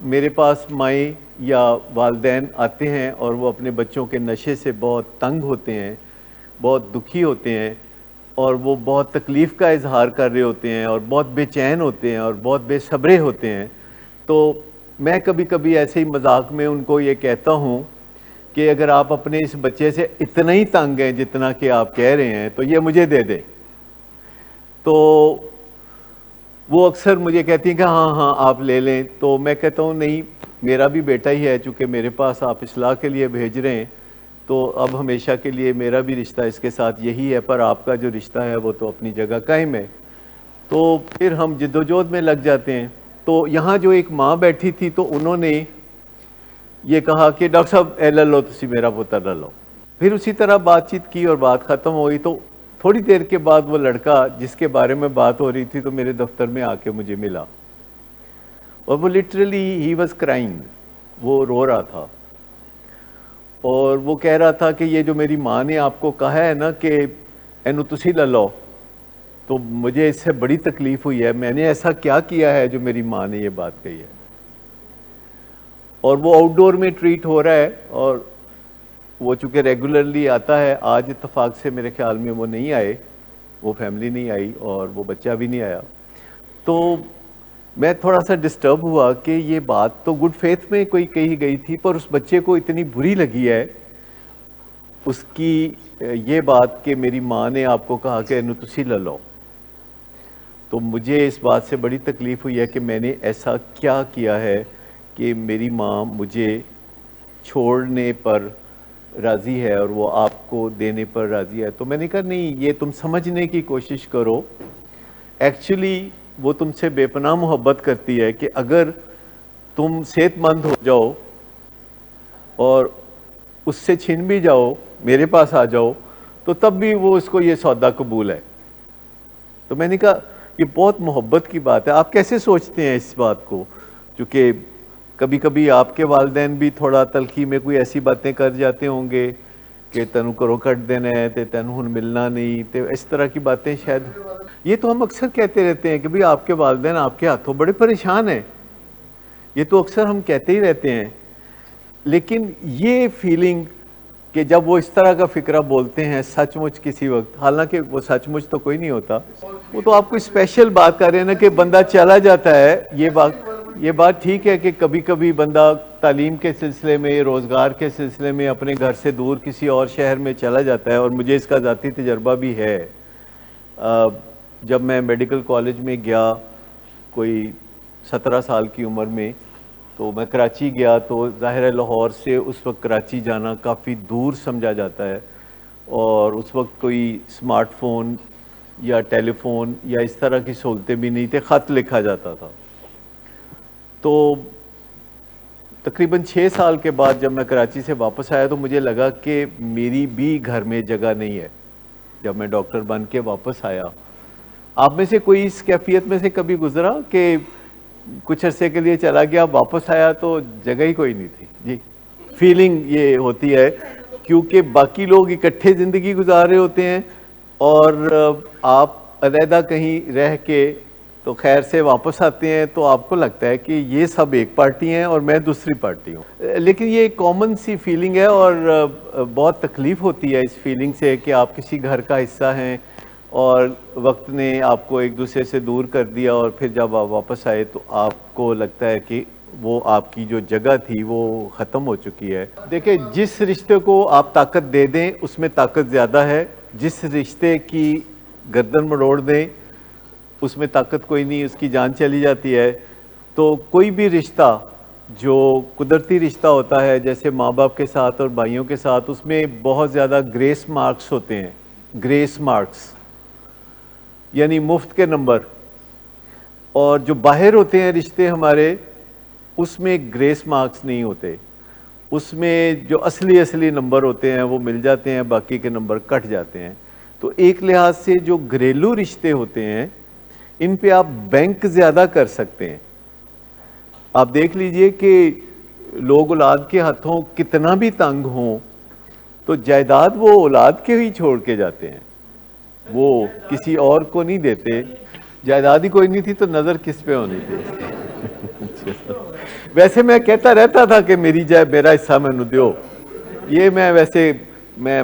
میرے پاس مائیں یا والدین آتے ہیں اور وہ اپنے بچوں کے نشے سے بہت تنگ ہوتے ہیں، بہت دکھی ہوتے ہیں، اور وہ بہت تکلیف کا اظہار کر رہے ہوتے ہیں اور بہت بے چین ہوتے ہیں اور بہت بے صبرے ہوتے ہیں، تو میں کبھی کبھی ایسے ہی مذاق میں ان کو یہ کہتا ہوں کہ اگر آپ اپنے اس بچے سے اتنا ہی تنگ ہیں جتنا کہ آپ کہہ رہے ہیں تو یہ مجھے دے دیں۔ تو وہ اکثر مجھے کہتی ہیں کہ ہاں ہاں آپ لے لیں، تو میں کہتا ہوں نہیں، میرا بھی بیٹا ہی ہے، چونکہ میرے پاس آپ اصلاح کے لیے بھیج رہے ہیں تو اب ہمیشہ کے لیے میرا بھی رشتہ اس کے ساتھ یہی ہے، پر آپ کا جو رشتہ ہے وہ تو اپنی جگہ قائم ہے۔ تو پھر ہم جدوجہد میں لگ جاتے ہیں۔ تو یہاں جو ایک ماں بیٹھی تھی تو انہوں نے یہ کہا کہ ڈاکٹر صاحب اے لے لو تسی میرا پتر لے لو۔ پھر اسی طرح بات چیت کی اور بات ختم ہوئی، تو تھوڑی دیر کے بعد وہ لڑکا جس کے بارے میں بات ہو رہی تھی تو میرے دفتر میں آ کے مجھے ملا، اور وہ لٹرلی ہی واز کرائنگ، وہ رو رہا تھا اور وہ کہہ رہا تھا کہ یہ جو میری ماں نے آپ کو کہا ہے نا کہ اینو تسی لے لو، تو مجھے اس سے بڑی تکلیف ہوئی ہے، میں نے ایسا کیا کیا ہے جو میری ماں نے یہ بات کہی ہے۔ اور وہ آؤٹ ڈور میں ٹریٹ ہو رہا ہے، اور وہ چونکہ ریگولرلی آتا ہے، آج اتفاق سے میرے خیال میں وہ نہیں آئے، وہ فیملی نہیں آئی اور وہ بچہ بھی نہیں آیا، تو میں تھوڑا سا ڈسٹرب ہوا کہ یہ بات تو گڈ فیتھ میں کوئی کہی گئی تھی، پر اس بچے کو اتنی بری لگی ہے اس کی یہ بات کہ میری ماں نے آپ کو کہا کہ اینو تسی لے لو۔ تو مجھے اس بات سے بڑی تکلیف ہوئی ہے کہ میں نے ایسا کیا کیا ہے کہ میری ماں مجھے چھوڑنے پر راضی ہے اور وہ آپ کو دینے پر راضی ہے۔ تو میں نے کہا نہیں، یہ تم سمجھنے کی کوشش کرو، ایکچولی وہ تم سے بے پناہ محبت کرتی ہے کہ اگر تم صحت مند ہو جاؤ اور اس سے چھن بھی جاؤ، میرے پاس آ جاؤ، تو تب بھی وہ اس کو یہ سودا قبول ہے۔ تو میں نے کہا یہ بہت محبت کی بات ہے، آپ کیسے سوچتے ہیں اس بات کو؟ چونکہ کبھی کبھی آپ کے والدین بھی تھوڑا تلخی میں کوئی ایسی باتیں کر جاتے ہوں گے کہ تینوں کرو کٹ دینا ہے تے تینوں ہن ملنا نہیں، تے اس طرح کی باتیں شاید۔ یہ تو ہم اکثر کہتے رہتے ہیں کہ بھئی آپ کے والدین آپ کے ہاتھوں بڑے پریشان ہیں، یہ تو اکثر ہم کہتے ہی رہتے ہیں، لیکن یہ فیلنگ کہ جب وہ اس طرح کا فکرہ بولتے ہیں سچ مچ کسی وقت، حالانکہ وہ سچ مچ تو کوئی نہیں ہوتا، وہ تو آپ کوئی اسپیشل بات کر رہے ہیں نا کہ بندہ چلا جاتا ہے، یہ بات ٹھیک ہے کہ کبھی کبھی بندہ تعلیم کے سلسلے میں، روزگار کے سلسلے میں اپنے گھر سے دور کسی اور شہر میں چلا جاتا ہے، اور مجھے اس کا ذاتی تجربہ بھی ہے۔ جب میں میڈیکل کالج میں گیا کوئی 17 سال کی عمر میں، تو میں کراچی گیا، تو ظاہر ہے لاہور سے اس وقت کراچی جانا کافی دور سمجھا جاتا ہے، اور اس وقت کوئی اسمارٹ فون یا ٹیلی فون یا اس طرح کی سہولتیں بھی نہیں تھے، خط لکھا جاتا تھا۔ تو تقریباً 6 سال کے بعد جب میں کراچی سے واپس آیا تو مجھے لگا کہ میری بھی گھر میں جگہ نہیں ہے۔ جب میں ڈاکٹر بن کے واپس آیا، آپ میں سے کوئی اس کیفیت میں سے کبھی گزرا کہ کچھ عرصے کے لیے چلا گیا، واپس آیا تو جگہ ہی کوئی نہیں تھی؟ جی، فیلنگ یہ ہوتی ہے کیونکہ باقی لوگ اکٹھے زندگی گزار رہے ہوتے ہیں اور آپ علیحدہ کہیں رہ کے تو خیر سے واپس آتے ہیں، تو آپ کو لگتا ہے کہ یہ سب ایک پارٹی ہیں اور میں دوسری پارٹی ہوں۔ لیکن یہ ایک کامن سی فیلنگ ہے، اور بہت تکلیف ہوتی ہے اس فیلنگ سے کہ آپ کسی گھر کا حصہ ہیں اور وقت نے آپ کو ایک دوسرے سے دور کر دیا، اور پھر جب آپ واپس آئے تو آپ کو لگتا ہے کہ وہ آپ کی جو جگہ تھی وہ ختم ہو چکی ہے۔ دیکھیں، جس رشتے کو آپ طاقت دے دیں اس میں طاقت زیادہ ہے، جس رشتے کی گردن مڑوڑ دیں اس میں طاقت کوئی نہیں، اس کی جان چلی جاتی ہے۔ تو کوئی بھی رشتہ جو قدرتی رشتہ ہوتا ہے، جیسے ماں باپ کے ساتھ اور بھائیوں کے ساتھ، اس میں بہت زیادہ گریس مارکس ہوتے ہیں، گریس مارکس یعنی مفت کے نمبر، اور جو باہر ہوتے ہیں رشتے ہمارے، اس میں گریس مارکس نہیں ہوتے، اس میں جو اصلی نمبر ہوتے ہیں وہ مل جاتے ہیں، باقی کے نمبر کٹ جاتے ہیں۔ تو ایک لحاظ سے جو گھریلو رشتے ہوتے ہیں ان پہ آپ بینک زیادہ کر سکتے ہیں۔ آپ دیکھ لیجئے کہ لوگ اولاد کے ہاتھوں کتنا بھی تنگ ہوں تو جائیداد وہ اولاد کے ہی چھوڑ کے جاتے ہیں، وہ کسی اور کو نہیں دیتے۔ جائیداد ہی کوئی نہیں تھی تو نظر کس پہ ہونی تھی؟ ویسے میں کہتا رہتا تھا کہ میری جائے میرا حصہ مینوں دیو، یہ میں ویسے میں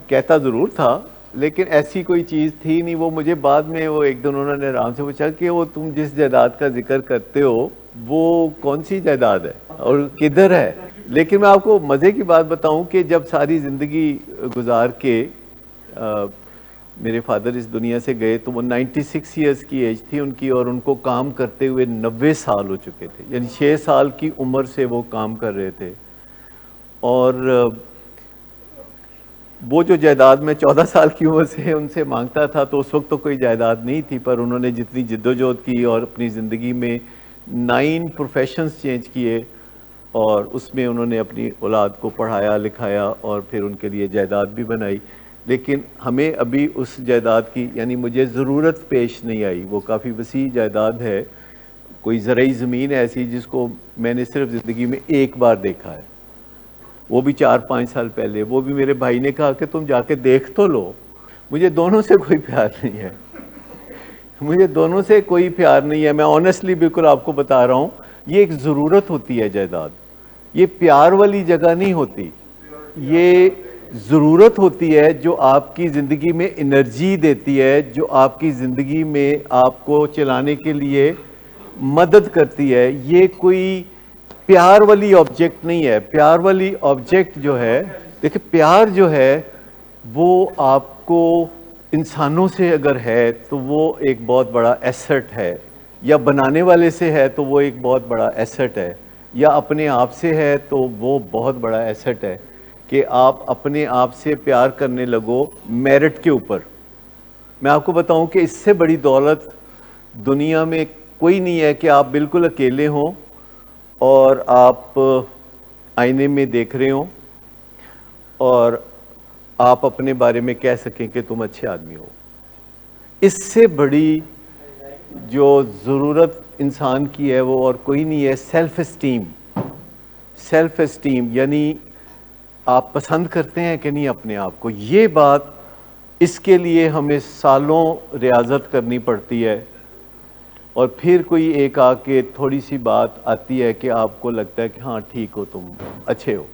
کہتا ضرور تھا، لیکن ایسی کوئی چیز تھی نہیں. وہ مجھے بعد میں وہ ایک دن انہوں نے آرام سے پوچھا کہ وہ تم جس جائیداد کا ذکر کرتے ہو وہ کون سی جائیداد ہے اور کدھر ہے. لیکن میں آپ کو مزے کی بات بتاؤں کہ جب ساری زندگی گزار کے میرے فادر اس دنیا سے گئے تو وہ 96 ایئرس کی ایج تھی ان کی، اور ان کو کام کرتے ہوئے 90 سال ہو چکے تھے، یعنی 6 سال کی عمر سے وہ کام کر رہے تھے. اور وہ جو جائیداد میں 14 سال کی عمر سے ان سے مانگتا تھا تو اس وقت تو کوئی جائیداد نہیں تھی، پر انہوں نے جتنی جدوجہد کی اور اپنی زندگی میں 9 پروفیشنز چینج کیے، اور اس میں انہوں نے اپنی اولاد کو پڑھایا لکھایا اور پھر ان کے لیے جائیداد بھی بنائی. لیکن ہمیں ابھی اس جائیداد کی یعنی مجھے ضرورت پیش نہیں آئی. وہ کافی وسیع جائیداد ہے، کوئی زرعی زمین ایسی جس کو میں نے صرف زندگی میں ایک بار دیکھا ہے، وہ بھی 4-5 سال پہلے. وہ بھی میرے بھائی نے کہا کہ تم جا کے دیکھ تو لو. مجھے دونوں سے کوئی پیار نہیں ہے، مجھے دونوں سے کوئی پیار نہیں ہے. میں آنیسٹلی بالکل آپ کو بتا رہا ہوں، یہ ایک ضرورت ہوتی ہے جائیداد، یہ پیار والی جگہ نہیں ہوتی. یہ ضرورت ہوتی ہے جو آپ کی زندگی میں انرجی دیتی ہے، جو آپ کی زندگی میں آپ کو چلانے کے لیے مدد کرتی ہے. یہ کوئی پیار والی آبجیکٹ نہیں ہے. پیار والی آبجیکٹ جو ہے، دیکھیں پیار جو ہے وہ آپ کو انسانوں سے اگر ہے تو وہ ایک بہت بڑا ایسٹ ہے، یا بنانے والے سے ہے تو وہ ایک بہت بڑا ایسٹ ہے، یا اپنے آپ سے ہے تو وہ بہت بڑا ایسٹ ہے کہ آپ اپنے آپ سے پیار کرنے لگو میرٹ کے اوپر. میں آپ کو بتاؤں کہ اس سے بڑی دولت دنیا میں کوئی نہیں ہے کہ آپ بالکل اکیلے ہوں اور آپ آئینے میں دیکھ رہے ہوں اور آپ اپنے بارے میں کہہ سکیں کہ تم اچھے آدمی ہو. اس سے بڑی جو ضرورت انسان کی ہے وہ اور کوئی نہیں ہے. Self esteem. سیلف اسٹیم یعنی آپ پسند کرتے ہیں کہ نہیں اپنے آپ کو. یہ بات، اس کے لیے ہمیں سالوں ریاضت کرنی پڑتی ہے، اور پھر کوئی ایک آ کے تھوڑی سی بات آتی ہے کہ آپ کو لگتا ہے کہ ہاں ٹھیک ہو، تم اچھے ہو.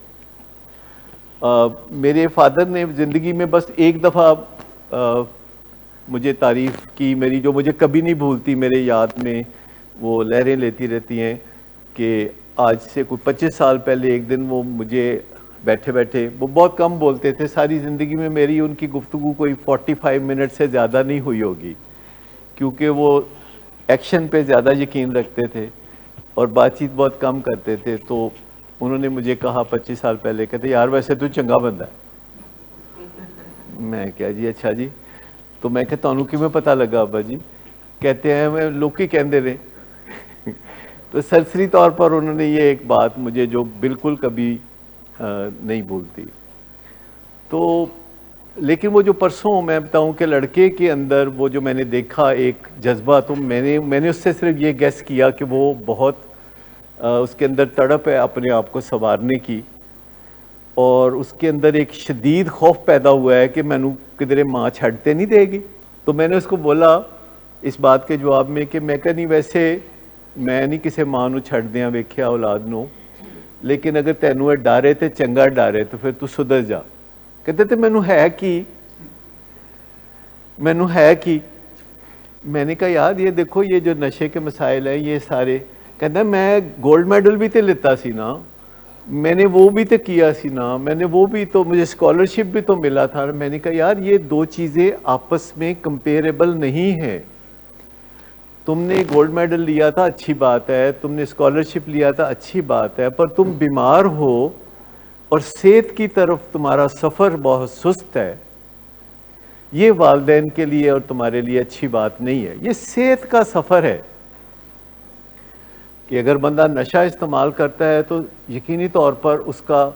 میرے فادر نے زندگی میں بس ایک دفعہ مجھے تعریف کی میری، جو مجھے کبھی نہیں بھولتی، میرے یاد میں وہ لہریں لیتی رہتی ہیں، کہ آج سے کوئی 25 سال پہلے ایک دن وہ مجھے بیٹھے بیٹھے، وہ بہت کم بولتے تھے، ساری زندگی میں میری ان کی گفتگو کوئی 45 منٹ سے زیادہ نہیں ہوئی ہوگی، کیونکہ وہ ایکشن پہ زیادہ یقین رکھتے تھے اور بات چیت بہت کم کرتے تھے. تو انہوں نے مجھے کہا 25 سال پہلے، کہتے یار ویسے تو چنگا بندہ ہے. میں کہا جی اچھا جی. تو میں کہتا ہوں کہ میں پتہ لگا ابا جی. کہتے ہیں میں لوگ ہی کہندے رہے. تو سرسری طور پر انہوں نے یہ ایک بات مجھے جو بالکل کبھی نہیں بھولتی. تو لیکن وہ جو پرسوں میں بتاؤں کہ لڑکے کے اندر وہ جو میں نے دیکھا ایک جذبہ، تو میں نے اس سے صرف یہ گیس کیا کہ وہ بہت اس کے اندر تڑپ ہے اپنے آپ کو سنوارنے کی، اور اس کے اندر ایک شدید خوف پیدا ہوا ہے کہ مینوں کدھر ماں چھڑتے نہیں دے گی. تو میں نے اس کو بولا اس بات کے جواب میں کہ میں کہا نہیں، ویسے میں نہیں کسی ماں نو چھڑ دیاں ویکھیا اولاد نو، لیکن اگر تینوں یہ ڈارے تے چنگا ڈارے تو پھر تو سدھر جا. کہتے تھے مینوں ہے کی، مینوں ہے کی. میں نے کہا یار یہ دیکھو یہ جو نشے کے مسائل ہیں یہ سارے، کہتا میں گولڈ میڈل بھی تے لیتا سی نا، میں نے وہ بھی تو کیا سی نا، میں نے وہ بھی تو، مجھے اسکالرشپ بھی تو ملا تھا. میں نے کہا یار یہ دو چیزیں آپس میں کمپیریبل نہیں ہیں. تم نے گولڈ میڈل لیا تھا اچھی بات ہے، تم نے اسکالرشپ لیا تھا اچھی بات ہے، پر تم بیمار ہو اور صحت کی طرف تمہارا سفر بہت سست ہے، یہ والدین کے لیے اور تمہارے لیے اچھی بات نہیں ہے. یہ صحت کا سفر ہے کہ اگر بندہ نشہ استعمال کرتا ہے تو یقینی طور پر اس کا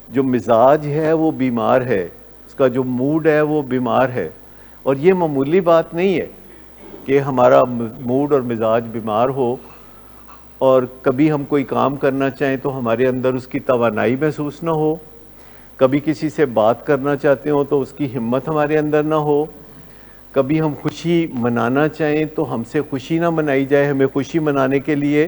جو مزاج ہے وہ بیمار ہے، اس کا جو موڈ ہے وہ بیمار ہے. اور یہ معمولی بات نہیں ہے کہ ہمارا موڈ اور مزاج بیمار ہو اور کبھی ہم کوئی کام کرنا چاہیں تو ہمارے اندر اس کی توانائی محسوس نہ ہو، کبھی کسی سے بات کرنا چاہتے ہوں تو اس کی ہمت ہمارے اندر نہ ہو، کبھی ہم خوشی منانا چاہیں تو ہم سے خوشی نہ منائی جائے، ہمیں خوشی منانے کے لیے